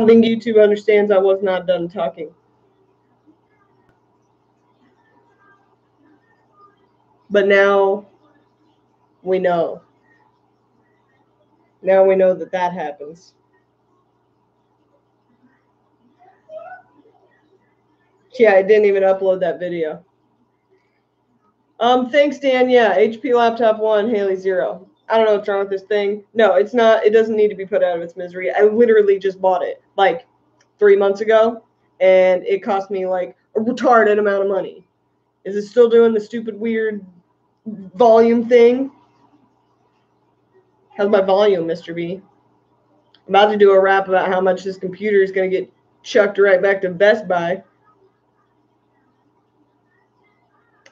don't think YouTube understands I was not done talking. But now we know. Now we know that that happens. Yeah, I didn't even upload that video. Thanks, Dan. Yeah, HP Laptop 1, Haley 0. I don't know what's wrong with this thing. No, it's not. It doesn't need to be put out of its misery. I literally just bought it like 3 months ago, and it cost me like a retarded amount of money. Is it still doing the stupid, weird volume thing? How's my volume, Mr. B? I'm about to do a rap about how much this computer is going to get chucked right back to Best Buy.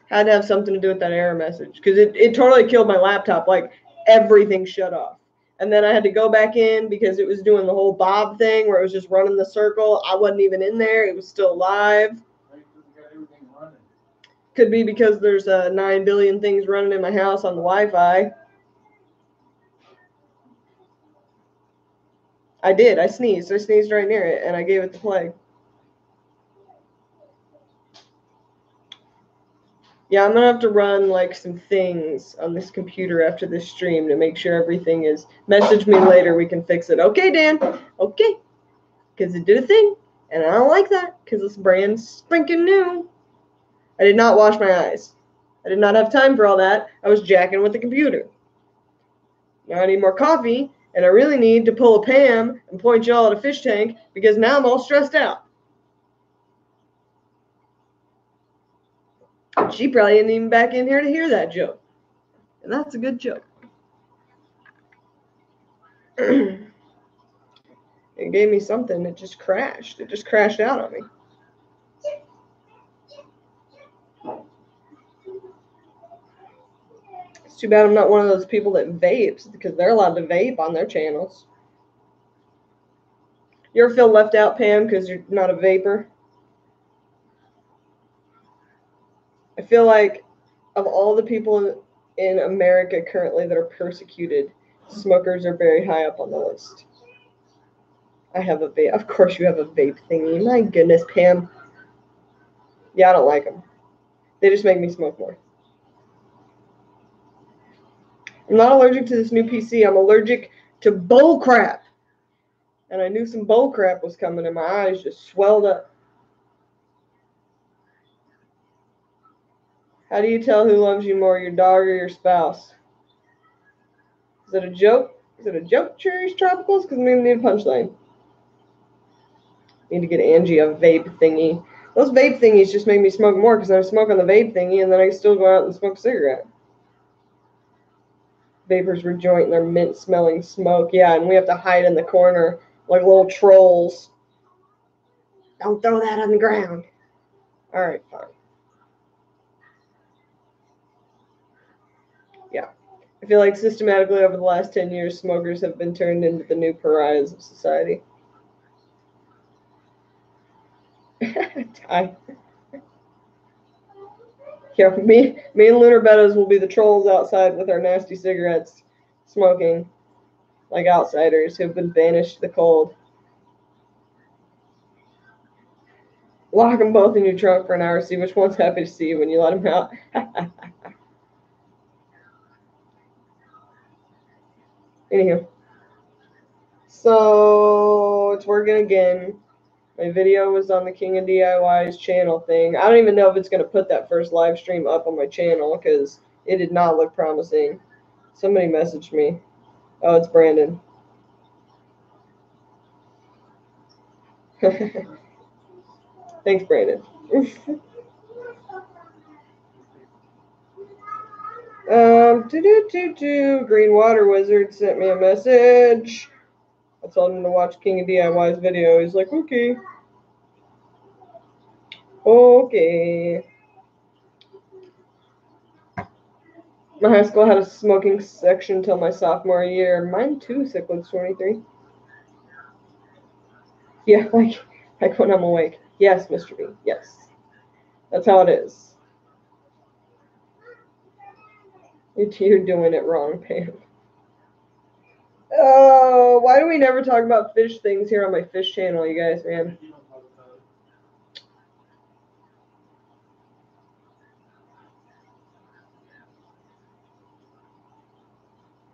Had to have something to do with that error message because it totally killed my laptop. Like, everything shut off. And then I had to go back in because it was doing the whole Bob thing where it was just running the circle. I wasn't even in there. It was still live. Could be because there's 9 billion things running in my house on the Wi-Fi. I did. I sneezed. I sneezed right near it, and I gave it the plague. Yeah, I'm going to have to run, like, some things on this computer after this stream to make sure everything is... Message me later. We can fix it. Okay, Dan. Okay. Because it did a thing, and I don't like that because this brand's stinking new. I did not wash my eyes. I did not have time for all that. I was jacking with the computer. Now I need more coffee, and I really need to pull a Pam and point y'all at a fish tank because now I'm all stressed out. She probably isn't even back in here to hear that joke. And that's a good joke. It gave me something. It just crashed. It just crashed out on me. It's too bad I'm not one of those people that vapes because they're allowed to vape on their channels. You ever feel left out, Pam, because you're not a vapor? I feel like of all the people in America currently that are persecuted, smokers are very high up on the list. I have a vape. Of course you have a vape thingy. My goodness, Pam. Yeah, I don't like them. They just make me smoke more. I'm not allergic to this new PC. I'm allergic to bull crap. And I knew some bull crap was coming and my eyes just swelled up. How do you tell who loves you more, your dog or your spouse? Is it a joke? Is it a joke, Cherries Tropicals? Because we need a punchline. Need to get Angie a vape thingy. Those vape thingies just make me smoke more because I smoke on the vape thingy and then I still go out and smoke a cigarette. Vapors rejoint in their mint-smelling smoke. Yeah, and we have to hide in the corner like little trolls. Don't throw that on the ground. All right, fine. Yeah. I feel like systematically over the last 10 years, smokers have been turned into the new pariahs of society. Ty. Yeah, me and Lunar Meadows will be the trolls outside with our nasty cigarettes, smoking like outsiders who've been banished to the cold. Lock them both in your trunk for an hour, see which one's happy to see you when you let them out. Anywho. So, it's working again. My video was on the King of DIY's channel thing. I don't even know if it's going to put that first live stream up on my channel because it did not look promising. Somebody messaged me. Oh, it's Brandon. Thanks, Brandon. Green Water Wizard sent me a message. I told him to watch King of DIY's video. He's like, okay. Okay. My high school had a smoking section until my sophomore year. Mine too, Cyclids 23. Yeah, like when I'm awake. Yes, Mr. B. Yes. That's how it is. You're doing it wrong, Pam. Oh, why do we never talk about fish things here on my fish channel, you guys, man?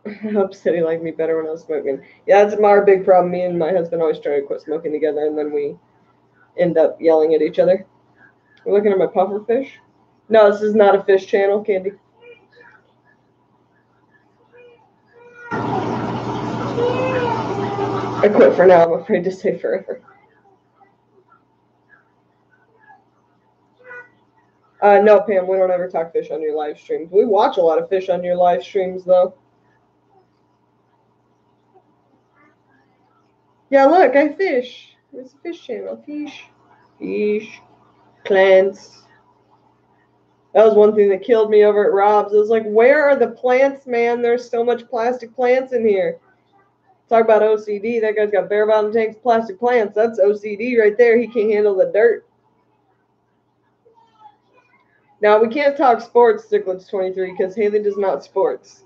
I hope City liked me better when I was smoking. Yeah, that's our big problem. Me and my husband always try to quit smoking together, and then we end up yelling at each other. You're looking at my puffer fish? No, this is not a fish channel, Candy. I quit for now. I'm afraid to say forever. No, Pam, we don't ever talk fish on your live streams. We watch a lot of fish on your live streams, though. Yeah, look, I fish. It's a fish channel. Fish. Fish. Plants. That was one thing that killed me over at Rob's. It was like, where are the plants, man? There's so much plastic plants in here. Talk about OCD. That guy's got bare bottom tanks, plastic plants. That's OCD right there. He can't handle the dirt. Now, we can't talk sports, Sticklets23, because Haley does not sports.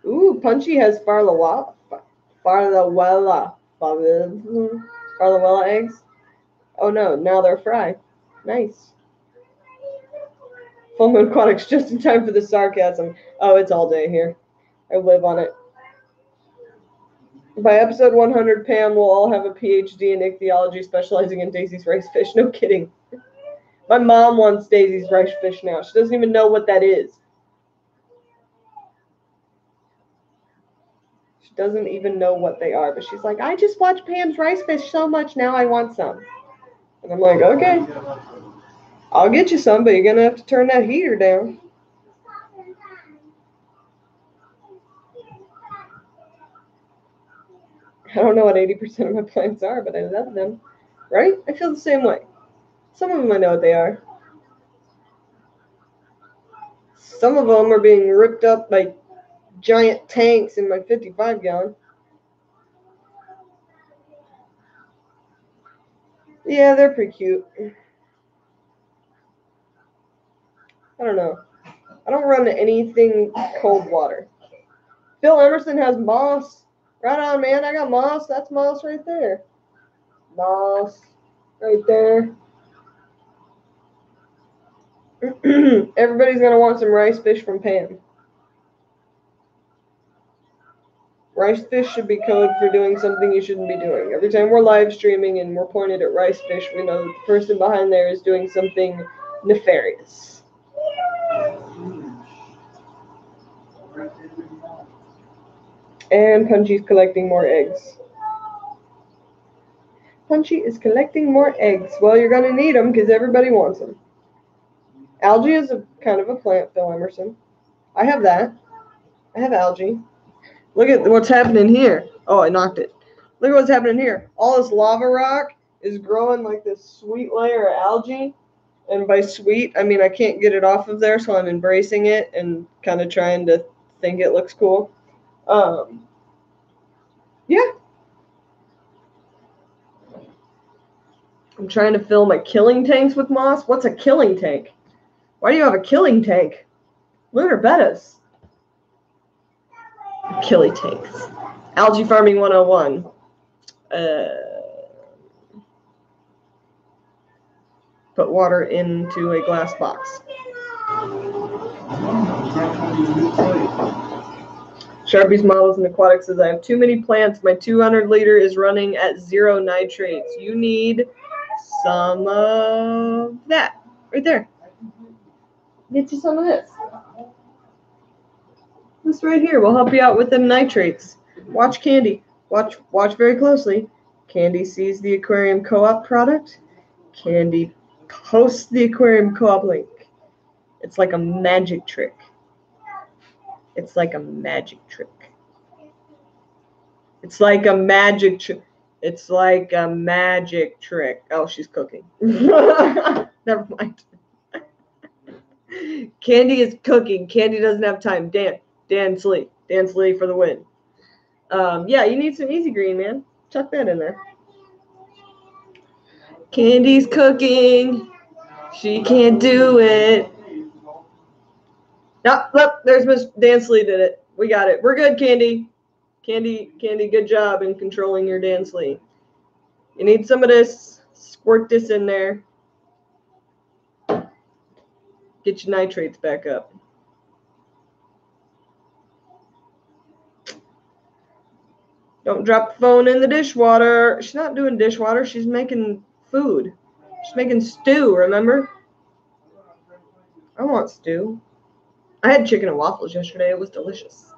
Ooh, Punchy has Farlawella eggs. Oh no, now they're fried. Nice. Full Moon Aquatics just in time for the sarcasm. Oh, it's all day here. I live on it. By episode 100, Pam will all have a PhD in ichthyology specializing in Daisy's rice fish. No kidding. My mom wants Daisy's rice fish now. She doesn't even know what that is. She doesn't even know what they are, but she's like, I just watch Pam's rice fish so much, now I want some. And I'm like, okay. I'll get you some, but you're going to have to turn that heater down. I don't know what 80% of my plants are, but I love them. Right? I feel the same way. Some of them I know what they are. Some of them are being ripped up by giant tanks in my 55-gallon. Yeah, they're pretty cute. I don't know. I don't run anything cold water. Phil Emerson has moss. Right on, man. I got moss. That's moss right there. Moss right there. Everybody's going to want some rice fish from Pam. Rice fish should be code for doing something you shouldn't be doing. Every time we're live streaming and we're pointed at rice fish, we know that the person behind there is doing something nefarious. And Punchy's collecting more eggs. Punchy is collecting more eggs. Well, you're going to need them because everybody wants them. Algae is a kind of a plant, Phil Emerson. I have that. I have algae. Look at what's happening here. Oh, I knocked it. Look at what's happening here. All this lava rock is growing like this sweet layer of algae. And by sweet, I mean I can't get it off of there, so I'm embracing it and kind of trying to think it looks cool. Yeah. I'm trying to fill my killing tanks with moss. What's a killing tank? Why do you have a killing tank? Lunar bettas. Killing tanks. Algae farming 101. Put water into a glass box. Sharpie's Models and Aquatics says, I have too many plants. My 200 liter is running at 0 nitrates. You need some of that right there. Get you some of this. This right here will help you out with them nitrates. Watch Candy. Watch very closely. Candy sees the Aquarium Co-op product. Candy posts the Aquarium Co-op link. It's like a magic trick. It's like a magic trick. It's like a magic trick. It's like a magic trick. Oh, she's cooking. Never mind. Candy is cooking. Candy doesn't have time. Dan Slee for the win. Yeah, you need some Easy Green, man. Chuck that in there. Candy's cooking. She can't do it. No, look, there's Miss Dan Slee did it. We got it. We're good, Candy. Candy, good job in controlling your dance lead. You need some of this. Squirt this in there. Get your nitrates back up. Don't drop the phone in the dishwater. She's not doing dishwater. She's making food. She's making stew, remember? I want stew. I had chicken and waffles yesterday. It was delicious.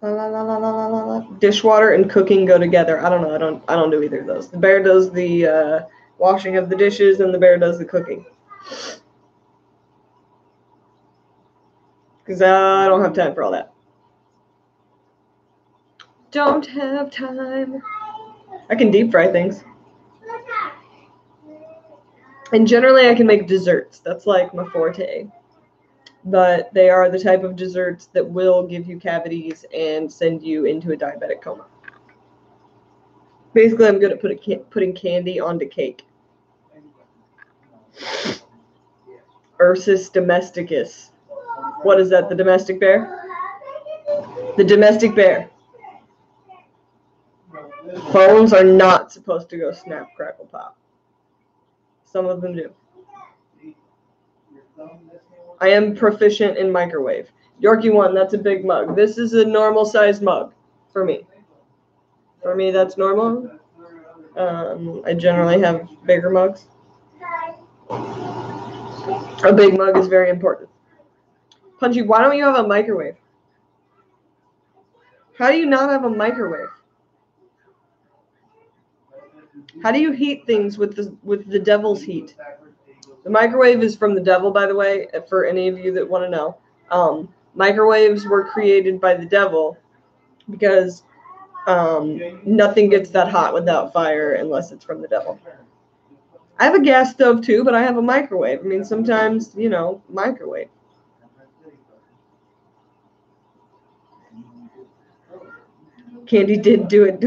La, la, la, la, la, la, la. Dishwater and cooking go together. I don't know. I don't do either of those. The bear does the washing of the dishes, and the bear does the cooking. Because I don't have time for all that. Don't have time. I can deep fry things. And generally I can make desserts. That's like my forte. But they are the type of desserts that will give you cavities and send you into a diabetic coma. Basically, I'm good at putting candy onto cake. Ursus domesticus. What is that, the domestic bear? The domestic bear. Phones are not supposed to go snap, crackle, pop. Some of them do. I am proficient in microwave. Yorkie 1, that's a big mug. This is a normal sized mug for me. For me, that's normal. I generally have bigger mugs. A big mug is very important. Punchy, why don't you have a microwave? How do you not have a microwave? How do you heat things with the devil's heat? The microwave is from the devil, by the way, for any of you that want to know. Microwaves were created by the devil because nothing gets that hot without fire unless it's from the devil. I have a gas stove too, but I have a microwave. I mean, sometimes, microwave. Candy did do it.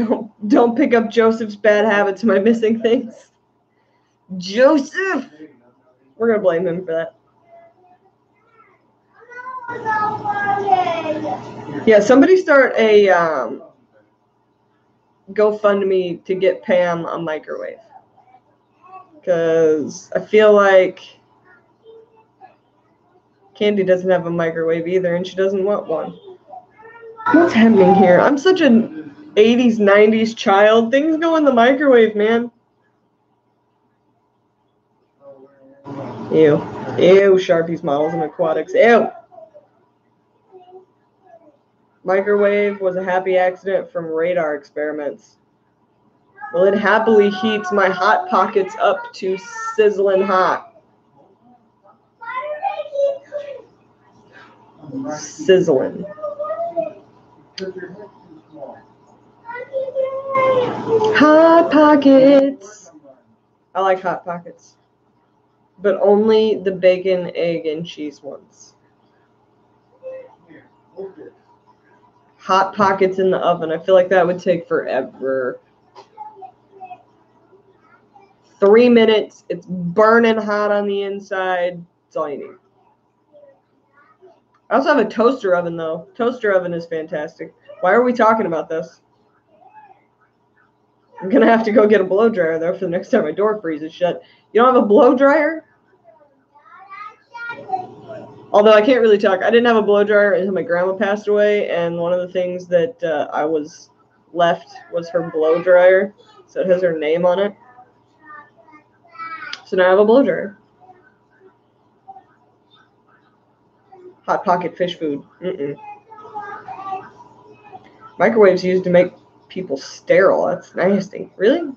Don't pick up Joseph's bad habits. Am I missing things? Joseph! We're going to blame him for that. Yeah, somebody start a GoFundMe to get Pam a microwave. Because I feel like Candy doesn't have a microwave either, and she doesn't want one. What's happening here? I'm such an 80s, 90s child. Things go in the microwave, man. Ew. Ew, Sharpies, models, and aquatics. Ew. Microwave was a happy accident from radar experiments. Well, it happily heats my hot pockets up to sizzling hot. Sizzling. Hot Pockets. I like Hot Pockets. But only the bacon, egg, and cheese ones. Hot Pockets in the oven. I feel like that would take forever. 3 minutes. It's burning hot on the inside. That's all you need. I also have a toaster oven, though. Toaster oven is fantastic. Why are we talking about this? I'm going to have to go get a blow dryer, though, for the next time my door freezes shut. You don't have a blow dryer? Although I can't really talk. I didn't have a blow dryer until my grandma passed away, and one of the things that I was left was her blow dryer. So it has her name on it. So now I have a blow dryer. Hot Pocket fish food. Microwaves used to make people sterile. That's nasty. Really?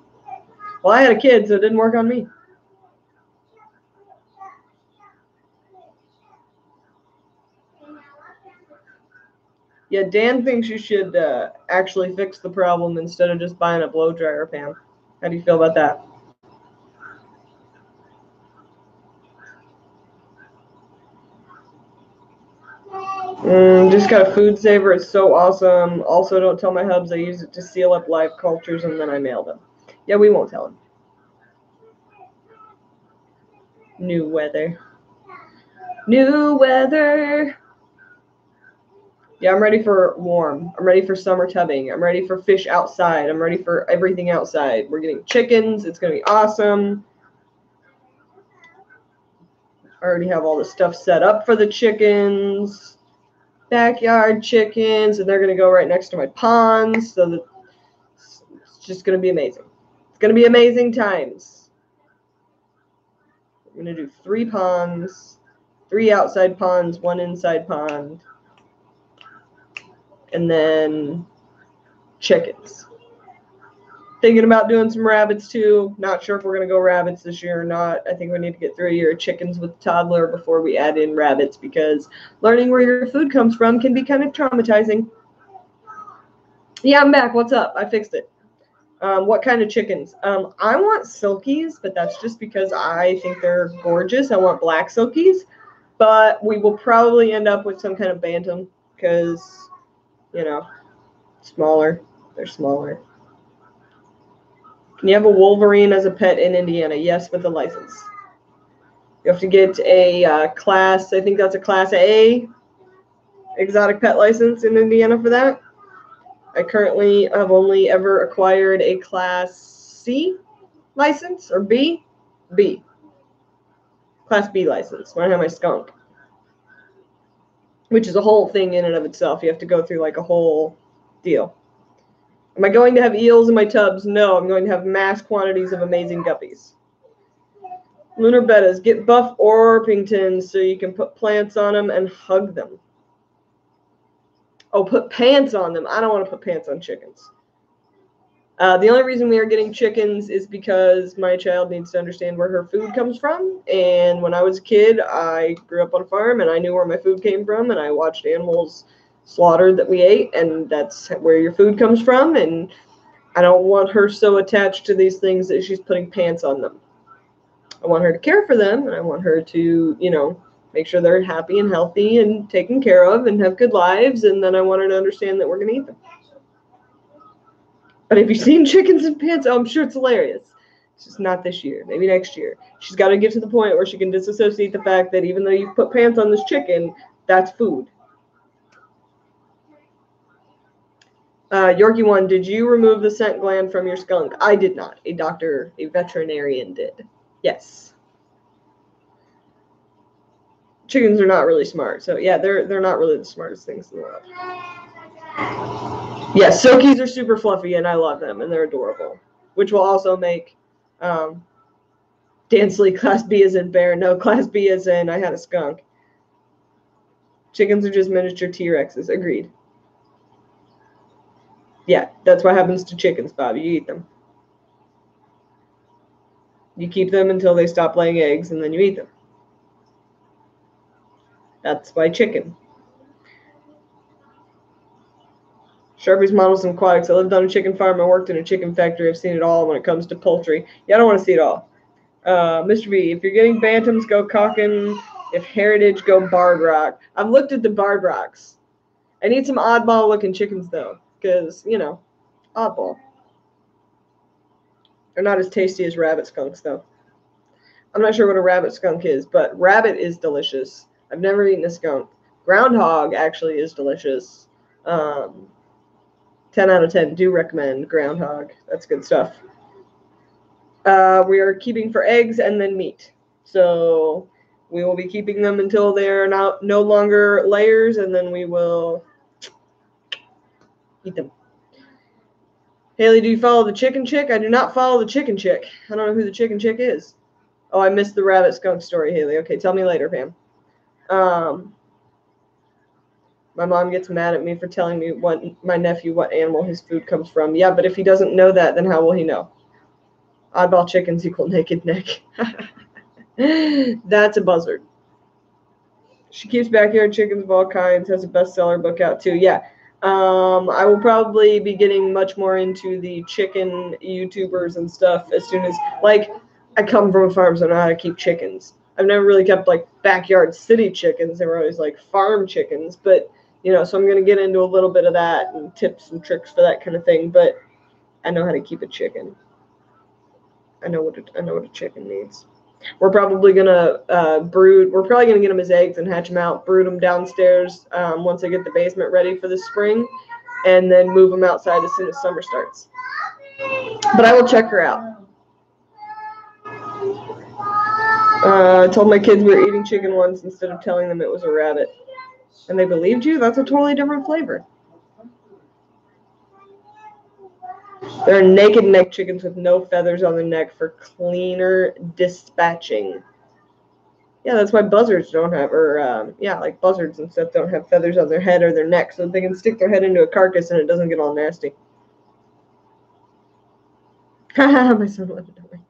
Well, I had a kid, so it didn't work on me. Yeah, Dan thinks you should actually fix the problem instead of just buying a blow dryer, Pam. How do you feel about that? Just got a food saver. It's so awesome. Also, don't tell my hubs I use it to seal up live cultures and then I mail them. Yeah, we won't tell him. New weather. New weather. Yeah, I'm ready for warm. I'm ready for summer tubbing. I'm ready for fish outside. I'm ready for everything outside. We're getting chickens. It's going to be awesome. I already have all the stuff set up for the chickens. Backyard chickens. And they're going to go right next to my ponds. So that it's just going to be amazing. It's going to be amazing times. I'm going to do 3 ponds. 3 outside ponds, 1 inside pond. And then chickens. Thinking about doing some rabbits too. Not sure if we're going to go rabbits this year or not. I think we need to get through a year of chickens with toddler before we add in rabbits, because learning where your food comes from can be kind of traumatizing. Yeah, I'm back. What's up? I fixed it. What kind of chickens? I want silkies, but that's just because I think they're gorgeous. I want black silkies, but we will probably end up with some kind of bantam because, you know, smaller. They're smaller. Can you have a Wolverine as a pet in Indiana? Yes, with a license. You have to get a class, I think that's a class A exotic pet license in Indiana for that. I currently have only ever acquired a class C license, or B? B. Class B license when I have my skunk, which is a whole thing in and of itself. You have to go through like a whole deal. Am I going to have eels in my tubs? No, I'm going to have mass quantities of amazing guppies. Lunar bettas, get buff Orpingtons so you can put plants on them and hug them. Oh, put pants on them. I don't want to put pants on chickens. The only reason we are getting chickens is because my child needs to understand where her food comes from. And when I was a kid, I grew up on a farm and I knew where my food came from, and I watched animals slaughtered that we ate, and that's where your food comes from. And I don't want her so attached to these things that she's putting pants on them. I want her to care for them, and I want her to, you know, make sure they're happy and healthy and taken care of and have good lives, and then I want her to understand that we're going to eat them. But have you seen chickens in pants? Oh, I'm sure it's hilarious. It's just not this year. Maybe next year. She's got to get to the point where she can disassociate the fact that even though you put pants on this chicken, that's food. Yorkie 1, did you remove the scent gland from your skunk? I did not. A veterinarian did. Yes. Chickens are not really smart. So, yeah, they're not really the smartest things in the world. Yeah, silkies are super fluffy, and I love them, and they're adorable. Which will also make Dansley Class B as in bear. No, Class B as in I had a skunk. Chickens are just miniature T-Rexes. Agreed. Yeah, that's what happens to chickens, Bob. You eat them. You keep them until they stop laying eggs, and then you eat them. That's why chicken. Sharpie's models and aquatics. I lived on a chicken farm. I worked in a chicken factory. I've seen it all when it comes to poultry. Yeah, I don't want to see it all. Mr. B, if you're getting bantams, go Cockin. If heritage, go Barred Rock. I've looked at the Barred Rocks. I need some oddball looking chickens though, because, you know, oddball. They're not as tasty as rabbit skunks though. I'm not sure what a rabbit skunk is, but rabbit is delicious. I've never eaten a skunk. Groundhog actually is delicious. 10 out of 10. Do recommend groundhog. That's good stuff. We are keeping for eggs and then meat. So we will be keeping them until they're no longer layers, and then we will eat them. Haley, do you follow the chicken chick? I do not follow the chicken chick. I don't know who the chicken chick is. Oh, I missed the rabbit skunk story, Haley. Okay, tell me later, Pam. My mom gets mad at me for telling me my nephew what animal his food comes from. Yeah, but if he doesn't know that, then how will he know? Oddball chickens equal naked neck. That's a buzzard. She keeps backyard chickens of all kinds, has a bestseller book out too. Yeah. I will probably be getting much more into the chicken YouTubers and stuff as soon as, like, I come from a farm, so I know how to keep chickens. I've never really kept, like, backyard city chickens. They were always, like, farm chickens. But, you know, so I'm going to get into a little bit of that and tips and tricks for that kind of thing. But I know how to keep a chicken. I know what a chicken needs. We're probably gonna brood. We're probably gonna get them as eggs and hatch them out, brood them downstairs once I get the basement ready for the spring, and then move them outside as soon as summer starts. But I will check her out. I told my kids we were eating chicken once instead of telling them it was a rabbit. And they believed you? That's a totally different flavor. There are naked neck chickens with no feathers on their neck for cleaner dispatching. Yeah, that's why buzzards don't have, or like buzzards and stuff don't have feathers on their head or their neck, so they can stick their head into a carcass and it doesn't get all nasty. Haha, my son left it away.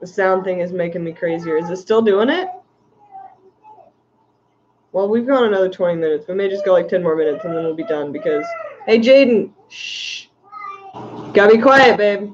The sound thing is making me crazier. Is it still doing it? Well, we've gone another 20 minutes. We may just go like 10 more minutes and then we'll be done because... Hey, Jaden! Shh! Gotta be quiet, babe.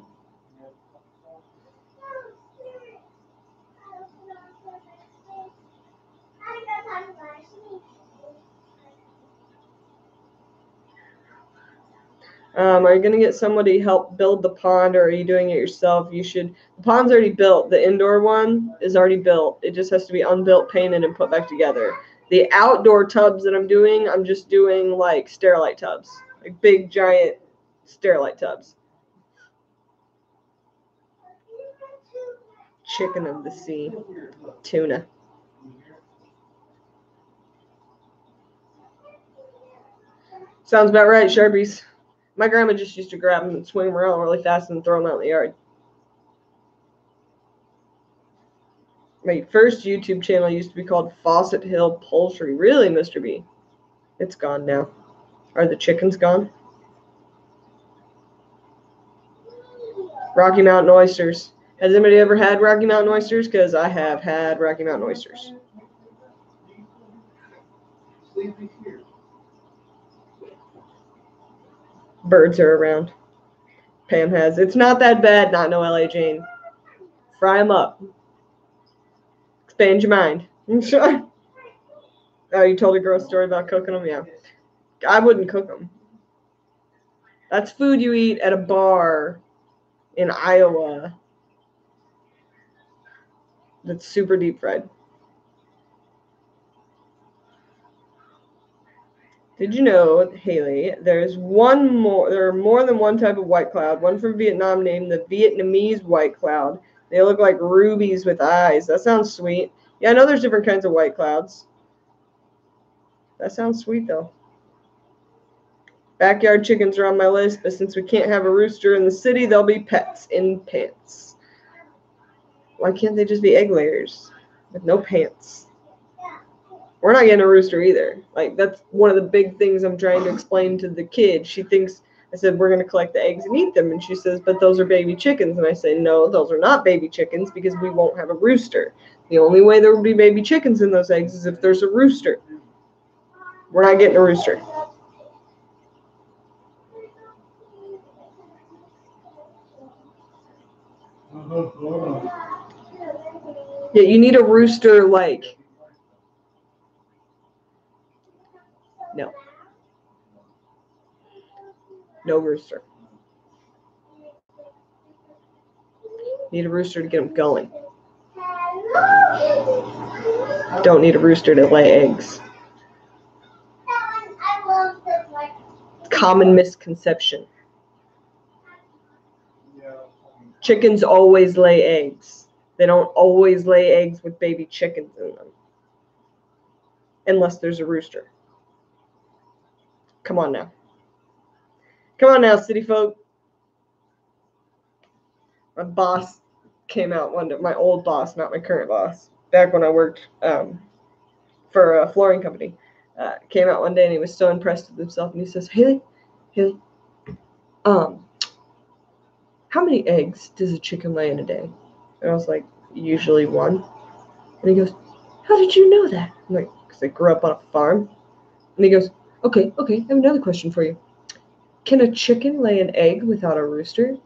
Are you going to get somebody to help build the pond, or are you doing it yourself? You should. The pond's already built. The indoor one is already built. It just has to be unbuilt, painted, and put back together. The outdoor tubs that I'm doing, I'm just doing like Sterilite tubs. Like big, giant Sterilite tubs. Chicken of the sea. Tuna. Sounds about right, Sharpies. My grandma just used to grab them and swing them around really fast and throw them out in the yard. My first YouTube channel used to be called Fawcett Hill Poultry. Really, Mr. B? It's gone now. Are the chickens gone? Rocky Mountain oysters. Has anybody ever had Rocky Mountain oysters? Because I have had Rocky Mountain oysters. Birds are around. Pam has. It's not that bad, not no LA Jane. Fry them up. Expand your mind. Oh, you told a gross story about cooking them? Yeah. I wouldn't cook them. That's food you eat at a bar in Iowa that's super deep fried. Did you know, Haley, there are more than one type of white cloud, one from Vietnam named the Vietnamese white cloud. They look like rubies with eyes. That sounds sweet. Yeah, I know there's different kinds of white clouds. That sounds sweet, though. Backyard chickens are on my list, but since we can't have a rooster in the city, they'll be pets in pants. Why can't they just be egg layers with no pants? We're not getting a rooster either. Like, that's one of the big things I'm trying to explain to the kid. She thinks, I said, we're going to collect the eggs and eat them. And she says, but those are baby chickens. And I say, no, those are not baby chickens because we won't have a rooster. The only way there will be baby chickens in those eggs is if there's a rooster. We're not getting a rooster. Yeah, you need a rooster like... No. No rooster. Need a rooster to get them going. Don't need a rooster to lay eggs. Common misconception. Chickens always lay eggs. They don't always lay eggs with baby chickens in them. Unless there's a rooster. Come on now. Come on now, city folk. My boss came out one day. My old boss, not my current boss. Back when I worked for a flooring company. Came out one day and he was so impressed with himself. And he says, Haley, how many eggs does a chicken lay in a day? And I was like, usually one. And he goes, how did you know that? I'm like, because I grew up on a farm. And he goes, okay, I have another question for you. Can a chicken lay an egg without a rooster?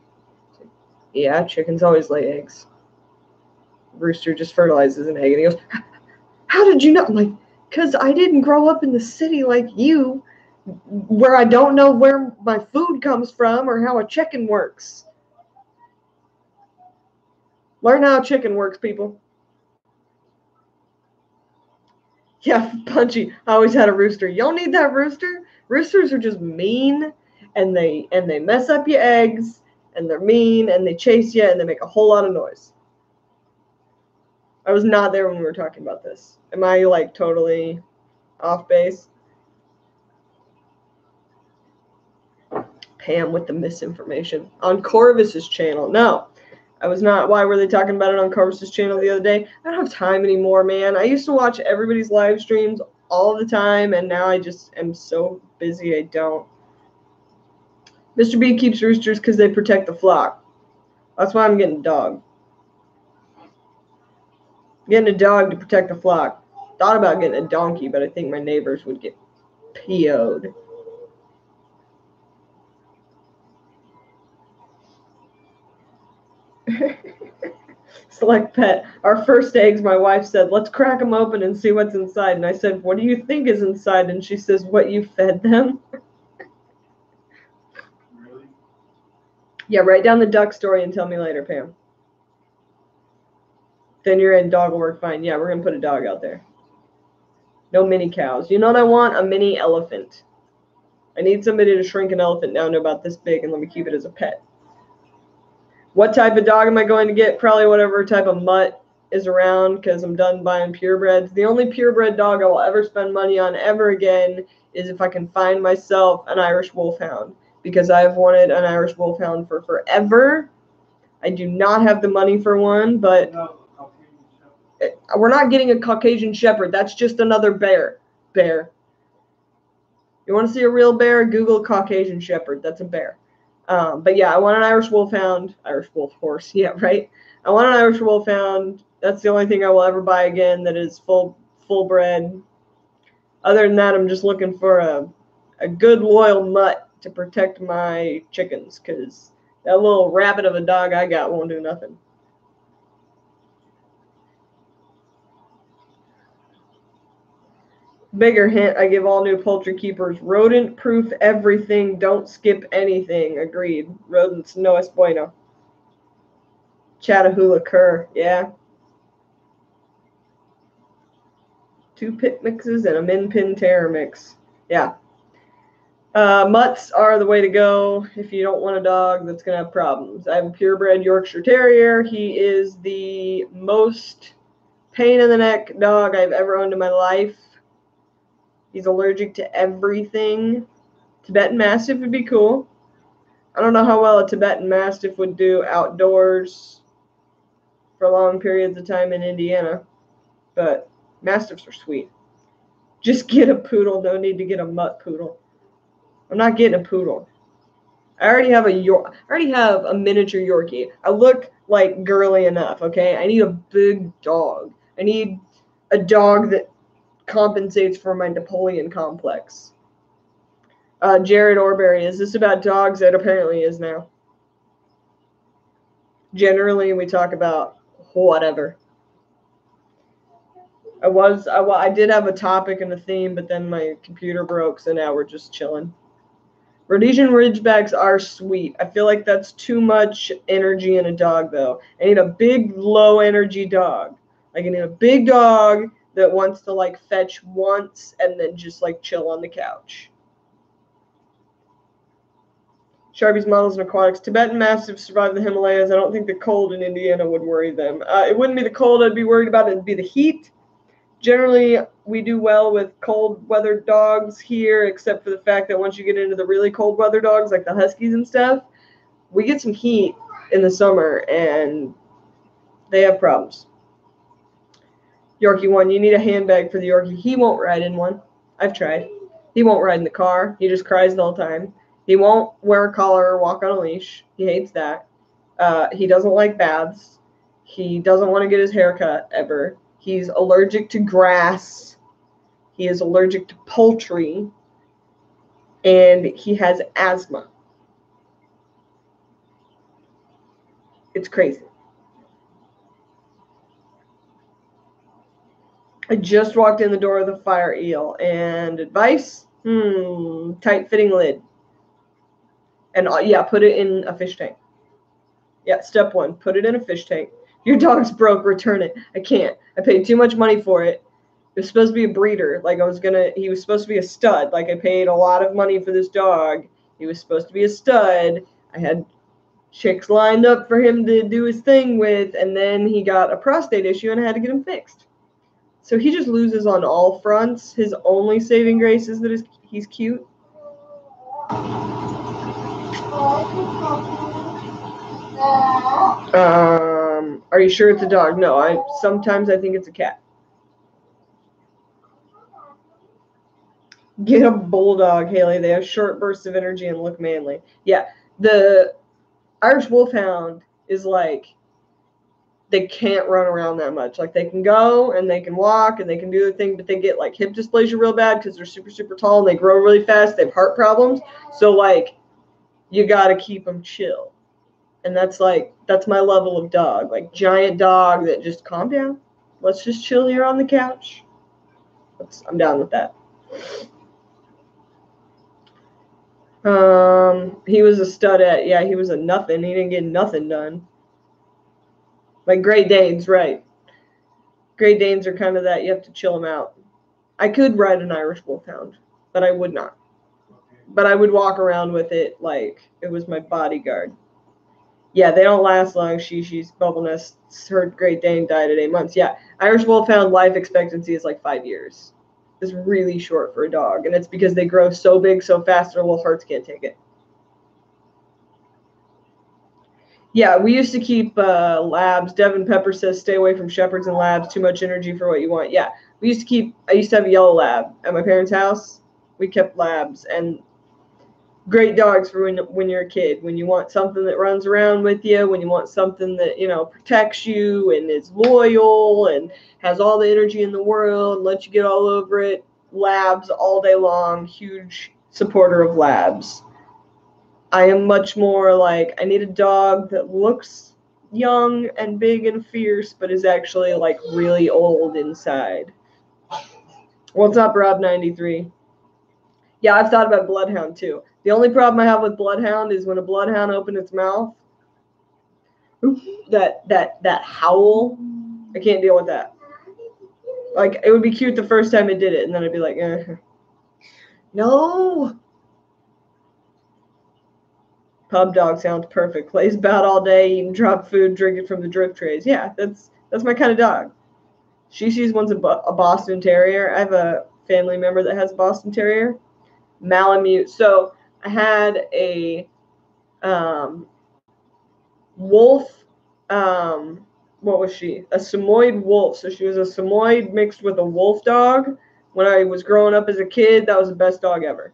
Like, yeah, chickens always lay eggs. Rooster just fertilizes an egg. And he goes, how did you know? I'm like, because I didn't grow up in the city like you, where I don't know where my food comes from or how a chicken works. Learn how a chicken works, people. Yeah, Punchy. I always had a rooster. You don't need that rooster. Roosters are just mean, and they mess up your eggs, and they're mean, and they chase you, and they make a whole lot of noise. I was not there when we were talking about this. Am I like totally off base? Pam with the misinformation on Corvus's channel. No, I was not. Why were they talking about it on Corvus's channel the other day? I don't have time anymore, man. I used to watch everybody's live streams all the time, and now I just am so busy I don't. Mr. B keeps roosters because they protect the flock. That's why I'm getting a dog. Getting a dog to protect the flock. Thought about getting a donkey, but I think my neighbors would get PO'd. Select pet. Our first eggs, my wife said, let's crack them open and see what's inside. And I said, what do you think is inside? And she says, what you fed them? Really? Yeah, write down the duck story and tell me later, Pam. Then you're in, dog will work fine. Yeah, we're going to put a dog out there. No mini cows. You know what I want? A mini elephant. I need somebody to shrink an elephant down to about this big and let me keep it as a pet. What type of dog am I going to get? Probably whatever type of mutt is around because I'm done buying purebreds. The only purebred dog I will ever spend money on ever again is if I can find myself an Irish Wolfhound because I have wanted an Irish Wolfhound for forever. I do not have the money for one, but we're not getting a Caucasian Shepherd. That's just another bear. You want to see a real bear? Google Caucasian Shepherd. That's a bear. But yeah, I want an Irish Wolfhound. Irish Wolf Horse. Yeah, right. I want an Irish Wolfhound. That's the only thing I will ever buy again that is full bred. Other than that, I'm just looking for a good loyal mutt to protect my chickens because that little rabbit of a dog I got won't do nothing. Bigger hint I give all new poultry keepers: rodent proof everything, don't skip anything. Agreed. Rodents no es bueno. Chattahoola cur, yeah. 2 pit mixes and a min pin terror mix. Yeah. Mutts are the way to go if you don't want a dog that's going to have problems. I have a purebred Yorkshire Terrier. He is the most pain in the neck dog I've ever owned in my life. He's allergic to everything. Tibetan Mastiff would be cool. I don't know how well a Tibetan Mastiff would do outdoors for long periods of time in Indiana, but Mastiffs are sweet. Just get a poodle. No need to get a mutt poodle. I'm not getting a poodle. I already have a miniature Yorkie. I look like girly enough, okay? I need a big dog. I need a dog that compensates for my Napoleon complex. Jared Orberry, is this about dogs? It apparently is now. Generally, we talk about whatever. I did have a topic and a theme, but then my computer broke, so now we're just chilling. Rhodesian Ridgebacks are sweet. I feel like that's too much energy in a dog, though. I need a big, low-energy dog. Like, I need a big dog that wants to, like, fetch once and then just, like, chill on the couch. Sharpies, models, and aquatics. Tibetan Mastiffs survive the Himalayas. I don't think the cold in Indiana would worry them. It wouldn't be the cold I'd be worried about. It'd be the heat. Generally, we do well with cold weather dogs here, except for the fact that once you get into the really cold weather dogs, like the Huskies and stuff, we get some heat in the summer, and they have problems. Yorkie 1, you need a handbag for the Yorkie. He won't ride in one. I've tried. He won't ride in the car. He just cries the whole time. He won't wear a collar or walk on a leash. He hates that. He doesn't like baths. He doesn't want to get his hair cut ever. He's allergic to grass. He is allergic to poultry. And he has asthma. It's crazy. I just walked in the door of the fire eel. And advice? Tight-fitting lid. And yeah, put it in a fish tank. Yeah, step 1, put it in a fish tank. Your dog's broke, return it. I can't. I paid too much money for it. It was supposed to be a breeder. Like he was supposed to be a stud. Like I paid a lot of money for this dog. He was supposed to be a stud. I had chicks lined up for him to do his thing with, and then he got a prostate issue and I had to get him fixed. So he just loses on all fronts. His only saving grace is that he's cute. Are you sure it's a dog? No, sometimes I think it's a cat. Get a bulldog, Haley. They have short bursts of energy and look manly. Yeah, the Irish Wolfhound is like, they can't run around that much. Like they can go and they can walk and they can do the thing, but they get like hip dysplasia real bad because they're super, super tall and they grow really fast. They have heart problems. So like you got to keep them chill. And that's my level of dog. Like giant dog that just calm down. Let's just chill here on the couch. I'm down with that. He was a studette. Yeah, he was a nothing. He didn't get nothing done. Like Great Danes, right. Great Danes are kind of that. You have to chill them out. I could ride an Irish Wolfhound, but I would not. But I would walk around with it like it was my bodyguard. Yeah, they don't last long. She's bubble nests. Her Great Dane died at 8 months. Yeah, Irish Wolfhound life expectancy is like 5 years. It's really short for a dog, and it's because they grow so big so fast their little hearts can't take it. Yeah, we used to keep labs. Devin Pepper says stay away from shepherds and labs. Too much energy for what you want. Yeah, I used to have a yellow lab at my parents' house. We kept labs, and great dogs for when you're a kid, when you want something that runs around with you, when you want something that, protects you and is loyal and has all the energy in the world, lets you get all over it. Labs all day long. Huge supporter of labs. I am much more like, I need a dog that looks young and big and fierce, but is actually like really old inside. What's up, Rob93? Yeah, I've thought about Bloodhound too. The only problem I have with Bloodhound is when a Bloodhound opens its mouth, that howl, I can't deal with that. Like, it would be cute the first time it did it, and then I'd be like, no. Pub dog sounds perfect. Plays about all day, eating drop food, drinking from the drip trays. Yeah, that's my kind of dog. Shishi's one's a Boston Terrier. I have a family member that has a Boston Terrier. Malamute. So I had a wolf. What was she? A Samoyed wolf. So she was a Samoyed mixed with a wolf dog. When I was growing up as a kid, that was the best dog ever.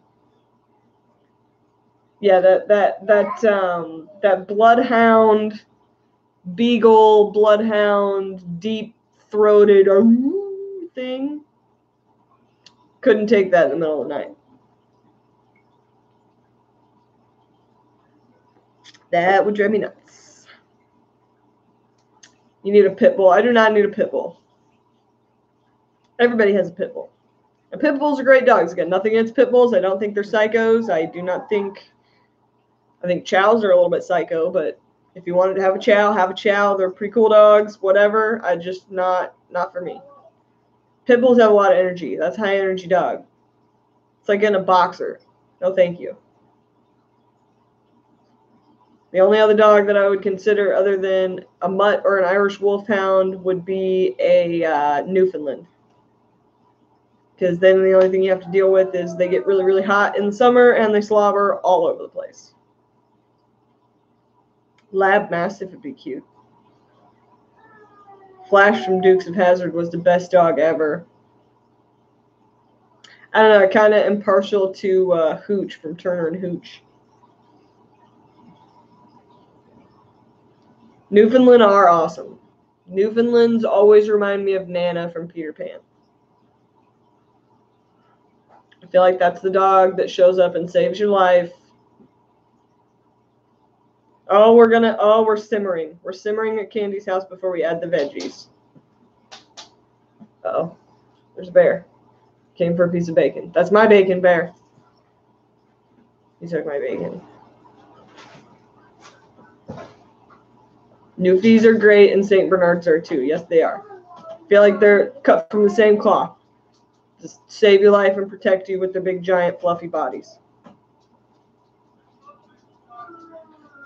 Yeah, that bloodhound, beagle, bloodhound, deep-throated thing. Couldn't take that in the middle of the night. That would drive me nuts. You need a pit bull. I do not need a pit bull. Everybody has a pit bull. And pit bulls are great dogs. Again, nothing against pit bulls. I don't think they're psychos. I think chows are a little bit psycho, but if you wanted to have a chow, have a chow. They're pretty cool dogs, whatever. I just not for me. Pit bulls have a lot of energy. That's a high energy dog. It's like getting a boxer. No, thank you. The only other dog that I would consider other than a mutt or an Irish Wolfhound would be a Newfoundland. Because then the only thing you have to deal with is they get really, really hot in the summer and they slobber all over the place. Lab Mastiff would be cute. Flash from Dukes of Hazzard was the best dog ever. I don't know, kind of impartial to Hooch from Turner and Hooch. Newfoundland are awesome. Newfoundlands always remind me of Nana from Peter Pan. I feel like that's the dog that shows up and saves your life. Oh, we're simmering. We're simmering at Candy's house before we add the veggies. Uh-oh. There's a bear. Came for a piece of bacon. That's my bacon, bear. He took my bacon. Newfies are great, and St. Bernards are too. Yes, they are. Feel like they're cut from the same cloth. Just save your life and protect you with their big, giant, fluffy bodies.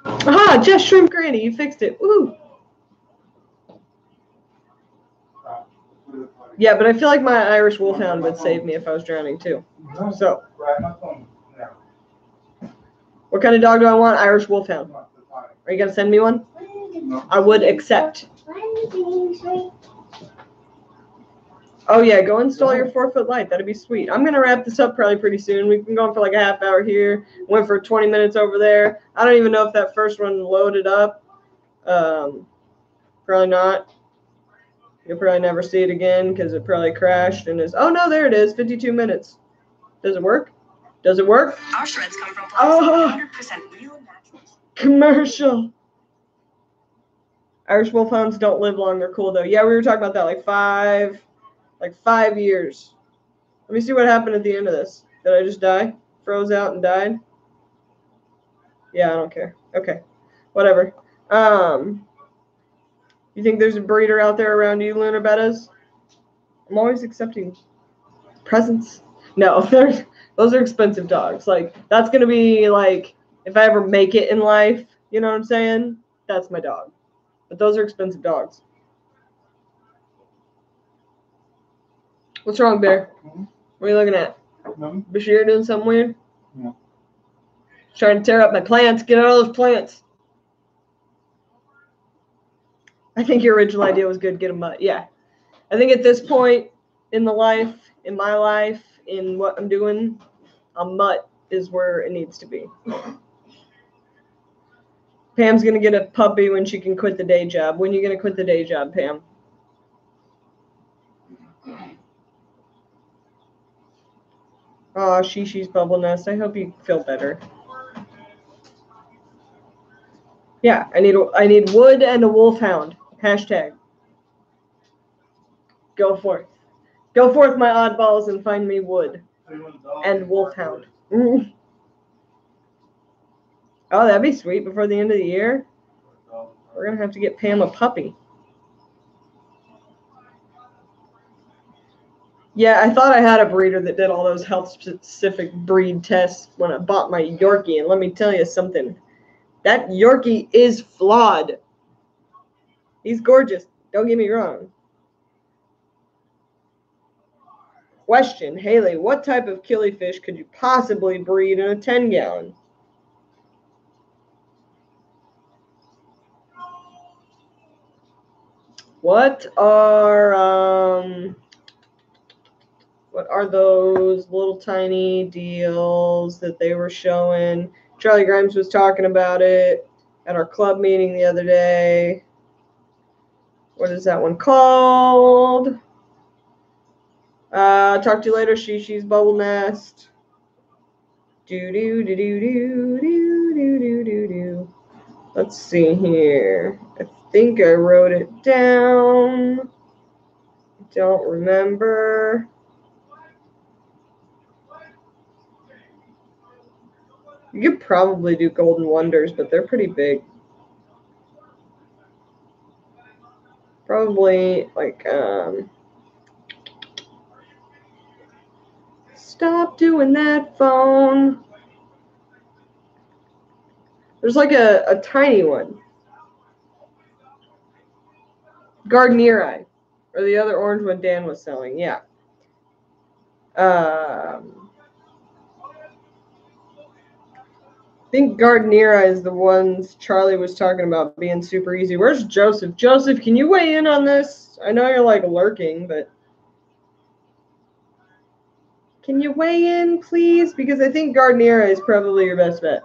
Aha! Just Shrimp Granny, you fixed it. Woo! Yeah, but I feel like my Irish Wolfhound would save me if I was drowning too. So, what kind of dog do I want? Irish Wolfhound. Are you gonna send me one? I would accept. Oh yeah, go install your 4-foot light. That'd be sweet. I'm gonna wrap this up probably pretty soon. We've been going for like a half hour here. Went for 20 minutes over there. I don't even know if that first one loaded up. Probably not. You'll probably never see it again because it probably crashed and is. Oh no, there it is. 52 minutes. Does it work? Does it work? Our shreds come from plants 100% real and natural. Commercial. Irish Wolfhounds don't live long. They're cool though. Yeah, we were talking about that like 5 years. Let me see what happened at the end of this. Did I just die? Froze out and died? Yeah, I don't care. Okay. Whatever. You think there's a breeder out there around you, Lunar Bettas? I'm always accepting presents. No, those are expensive dogs. Like, that's going to be like, if I ever make it in life, you know what I'm saying? That's my dog. But those are expensive dogs. What's wrong, Bear? What are you looking at? No. Bashir doing something weird? No. Trying to tear up my plants. Get out of those plants. I think your original idea was good. Get them up. Yeah. I think at this point in my life, in what I'm doing, a mutt is where it needs to be. Pam's going to get a puppy when she can quit the day job. When are you going to quit the day job, Pam? Oh, Shishi's bubble nest. I hope you feel better. Yeah, I need wood and a wolfhound. Hashtag. Go forth. Go forth, my oddballs, and find me wood and wolfhound. Oh, that'd be sweet. Before the end of the year, we're going to have to get Pam a puppy. Yeah, I thought I had a breeder that did all those health-specific breed tests when I bought my Yorkie, and let me tell you something. That Yorkie is flawed. He's gorgeous. Don't get me wrong. Question, Haley, what type of killifish could you possibly breed in a 10-gallon? What are those little tiny deals that they were showing? Charlie Grimes was talking about it at our club meeting the other day. What is that one called? Talk to you later, Shishi's Bubble Nest. Do. Let's see here. I think I wrote it down. Don't remember. You could probably do Golden Wonders, but they're pretty big. Probably like stop doing that, phone. There's like a tiny one. Gardneri. Or the other orange one Dan was selling, yeah. I think Gardneri is the ones Charlie was talking about being super easy. Where's Joseph? Joseph, can you weigh in on this? I know you're like lurking, but can you weigh in, please? Because I think Gardneri is probably your best bet.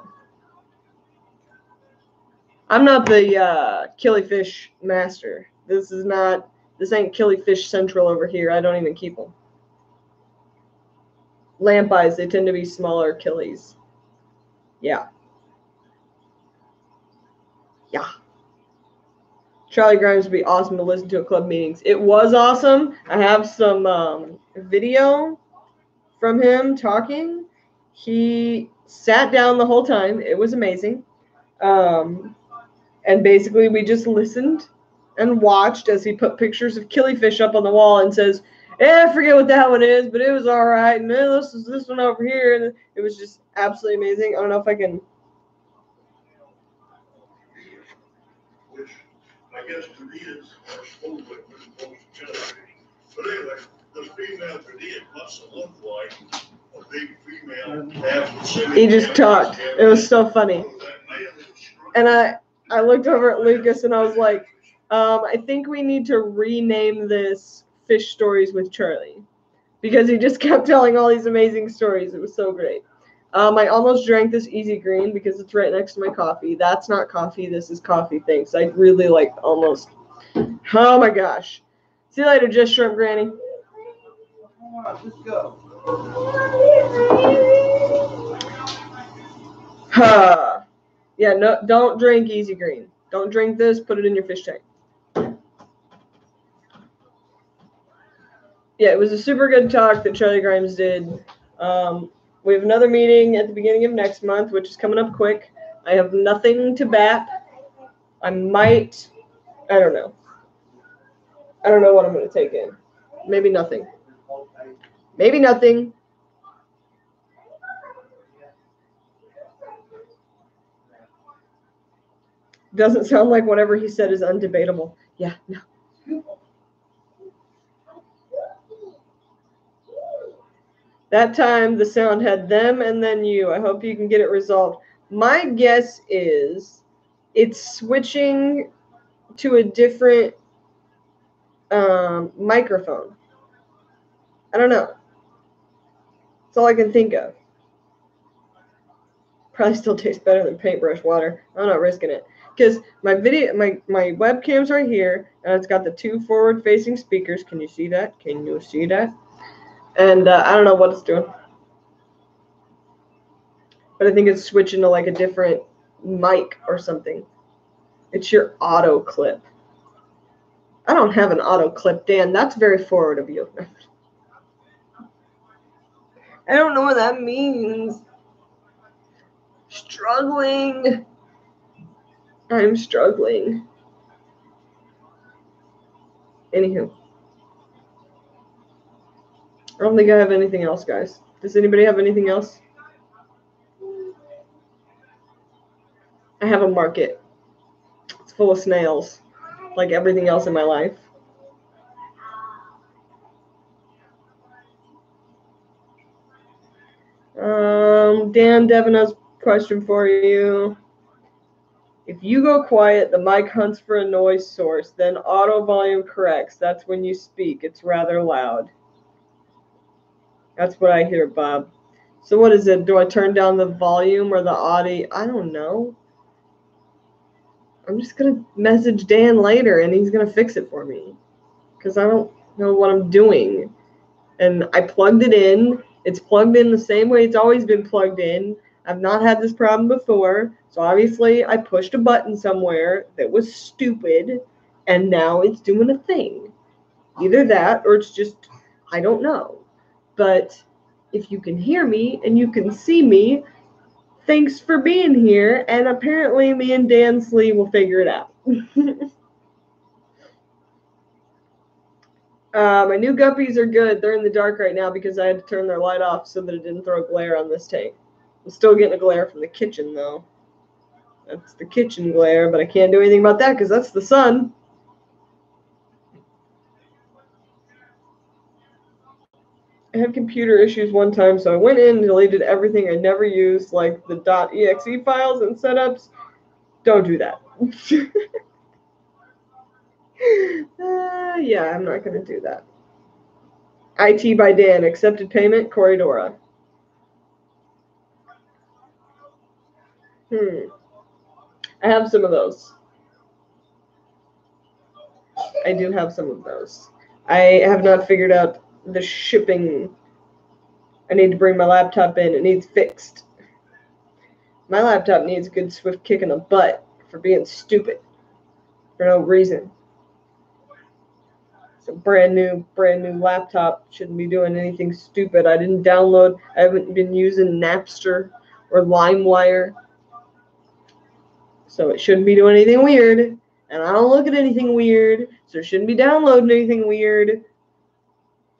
I'm not the killifish master. This ain't killifish central over here. I don't even keep them. Lamp eyes, they tend to be smaller killies. Yeah. Yeah. Charlie Grimes would be awesome to listen to at club meetings. It was awesome. I have some video from him talking. He sat down the whole time. It was amazing. And basically we just listened and watched as he put pictures of killifish up on the wall and says, I forget what that one is, but it was all right. And this is this one over here. And it was just absolutely amazing. I don't know if I can. Which I guess Koreans are supposed to jellyfish. But anyway, the female Korean must have looked like a big female. He just talked. It was so funny. And I looked over at Lucas and I was like, I think we need to rename this Fish Stories with Charlie, because he just kept telling all these amazing stories. It was so great. I almost drank this Easy Green because it's right next to my coffee. That's not coffee. This is coffee. Thanks. I really like almost. Oh my gosh. See you later, Just Shrimp Granny. Let's go. Yeah, no, don't drink Easy Green. Don't drink this. Put it in your fish tank. Yeah, it was a super good talk that Charlie Grimes did. We have another meeting at the beginning of next month, which is coming up quick. I have nothing to bat. I don't know. I don't know what I'm going to take in. Maybe nothing. Maybe nothing. Doesn't sound like whatever he said is undebatable. Yeah, no. That time the sound had them and then you. I hope you can get it resolved. My guess is it's switching to a different microphone. I don't know. That's all I can think of. Probably still tastes better than paintbrush water. I'm not risking it. Because my webcam's right here, and it's got the two forward-facing speakers. Can you see that? Can you see that? And I don't know what it's doing. But I think it's switching to like a different mic or something. It's your auto clip. I don't have an auto clip, Dan. That's very forward of you. I don't know what that means. Struggling. I'm struggling. Anywho. I don't think I have anything else, guys. Does anybody have anything else? I have a market. It's full of snails, like everything else in my life. Dan, Devin has a question for you. If you go quiet, the mic hunts for a noise source, then auto volume corrects. That's when you speak. It's rather loud. That's what I hear, Bob. So what is it? Do I turn down the volume or the audio? I don't know. I'm just going to message Dan later, and he's going to fix it for me. Because I don't know what I'm doing. And I plugged it in. It's plugged in the same way it's always been plugged in. I've not had this problem before. So obviously I pushed a button somewhere that was stupid, and now it's doing a thing. Either that or it's just, I don't know. But if you can hear me and you can see me, thanks for being here. And apparently me and Dan Slee will figure it out. My new guppies are good. They're in the dark right now because I had to turn their light off so that it didn't throw glare on this tank. I'm still getting a glare from the kitchen, though. That's the kitchen glare, but I can't do anything about that because that's the sun. I had computer issues one time, so I went in and deleted everything I never used, like the .exe files and setups. Don't do that. Yeah, I'm not going to do that. IT by Dan. Accepted payment, Corridora. I have some of those. I do have some of those. I have not figured out the shipping. I need to bring my laptop in. It needs fixed. My laptop needs a good swift kick in the butt for being stupid for no reason. It's a brand new laptop. Shouldn't be doing anything stupid. I haven't been using Napster or LimeWire. So it shouldn't be doing anything weird. And I don't look at anything weird. So it shouldn't be downloading anything weird.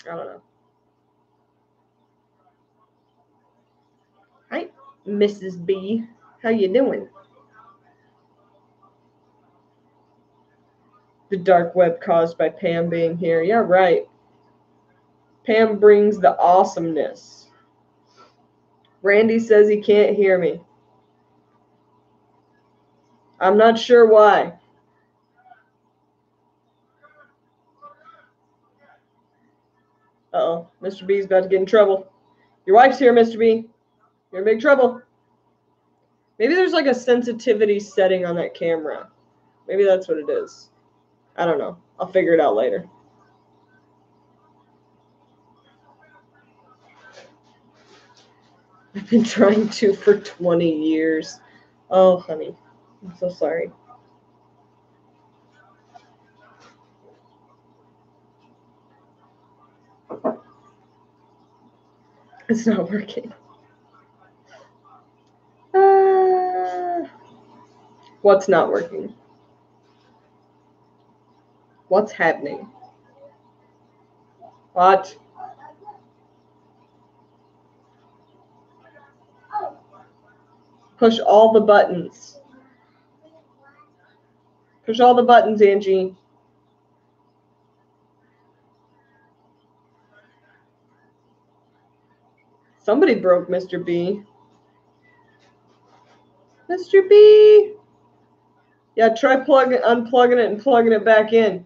I don't know. Hi, Mrs. B. How you doing? The dark web caused by Pam being here. Yeah, right. Pam brings the awesomeness. Randy says he can't hear me. I'm not sure why. Uh-oh, Mr. B's about to get in trouble. Your wife's here, Mr. B. You're in big trouble. Maybe there's like a sensitivity setting on that camera. Maybe that's what it is. I don't know. I'll figure it out later. I've been trying to for 20 years. Oh, honey. I'm so sorry. It's not working. What's not working? What's happening? What? Push all the buttons. Push all the buttons, Angie. Somebody broke Mr. B. Mr. B. Yeah, try unplugging it and plugging it back in.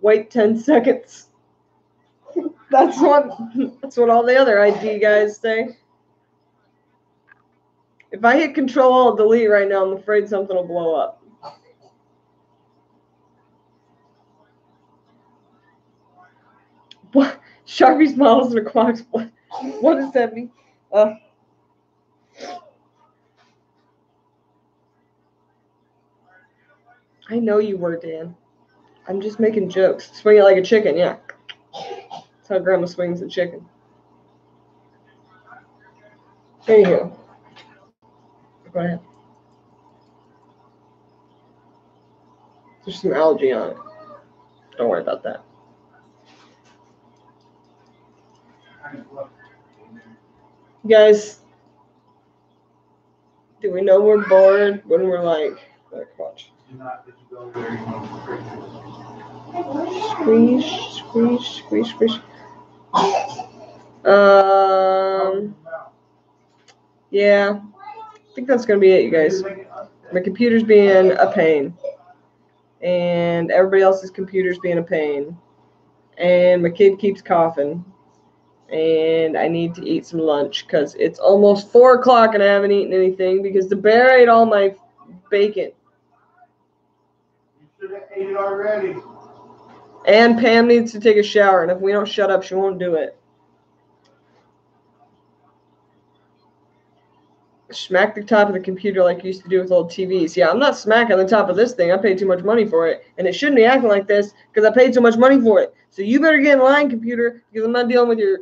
Wait 10 seconds. That's what all the other ID guys say. If I hit Control-Alt-Delete right now, I'm afraid something will blow up. What? Sharpie's models and a clock's blood. What does that mean? I know you were, Dan. I'm just making jokes. Swing it like a chicken, yeah. That's how Grandma swings a chicken. There you go. Go ahead. There's some algae on it. Don't worry about that. Guys, do we know we're bored when we're like watch. Squeeze. Yeah. I think that's gonna be it, you guys. My computer's being a pain. And everybody else's computer's being a pain. And my kid keeps coughing. And I need to eat some lunch because it's almost 4 o'clock and I haven't eaten anything because the bear ate all my bacon. You should have ate it already. And Pam needs to take a shower, and if we don't shut up, she won't do it. Smack the top of the computer like you used to do with old TVs. Yeah, I'm not smacking the top of this thing. I paid too much money for it, and it shouldn't be acting like this because I paid too much money for it. So you better get in line, computer, because I'm not dealing with your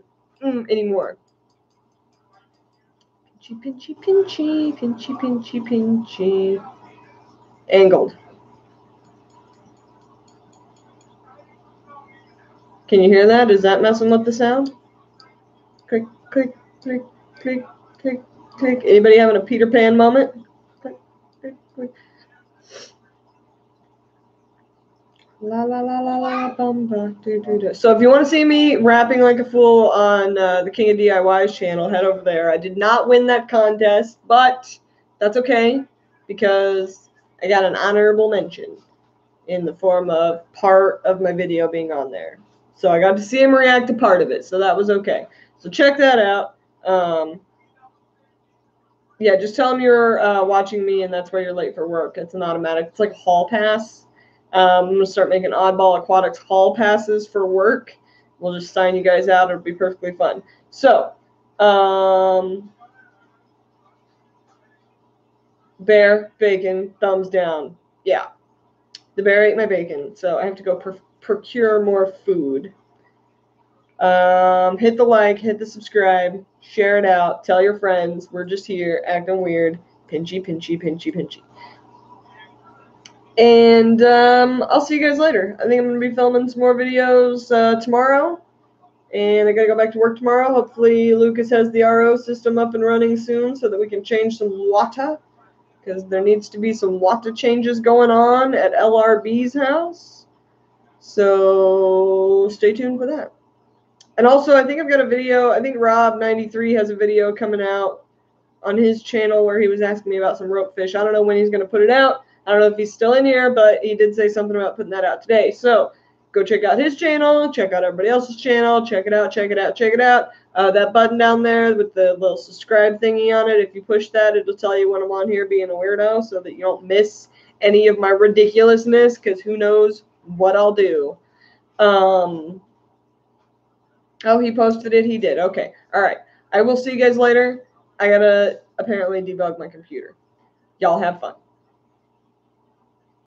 anymore. Pinchy. Angled. Can you hear that? Is that messing with the sound? Click. Anybody having a Peter Pan moment? Click. La bumba do. So if you want to see me rapping like a fool on the King of DIY's channel, head over there. I did not win that contest, but that's okay because I got an honorable mention in the form of part of my video being on there. So I got to see him react to part of it, so that was okay. So check that out. Yeah, just tell him you're watching me and that's why you're late for work. It's an automatic. It's like a hall pass. I'm going to start making Oddball Aquatics hall passes for work. We'll just sign you guys out. It'll be perfectly fun. So, bear, bacon, thumbs down. Yeah, the bear ate my bacon, so I have to go procure more food. Hit the like, hit the subscribe, share it out, tell your friends. We're just here acting weird. Pinchy. And I'll see you guys later. I think I'm going to be filming some more videos tomorrow. And I got to go back to work tomorrow. Hopefully Lucas has the RO system up and running soon so that we can change some water. Because there needs to be some water changes going on at LRB's house. So stay tuned for that. And also, I think I've got a video. I think Rob93 has a video coming out on his channel where he was asking me about some rope fish. I don't know when he's going to put it out. I don't know if he's still in here, but he did say something about putting that out today. So go check out his channel. Check out everybody else's channel. Check it out, check it out, check it out. That button down there with the little subscribe thingy on it, if you push that, it'll tell you when I'm on here being a weirdo so that you don't miss any of my ridiculousness, because who knows what I'll do. Oh, he posted it? He did. Okay. All right. I will see you guys later. I gotta apparently debug my computer. Y'all have fun.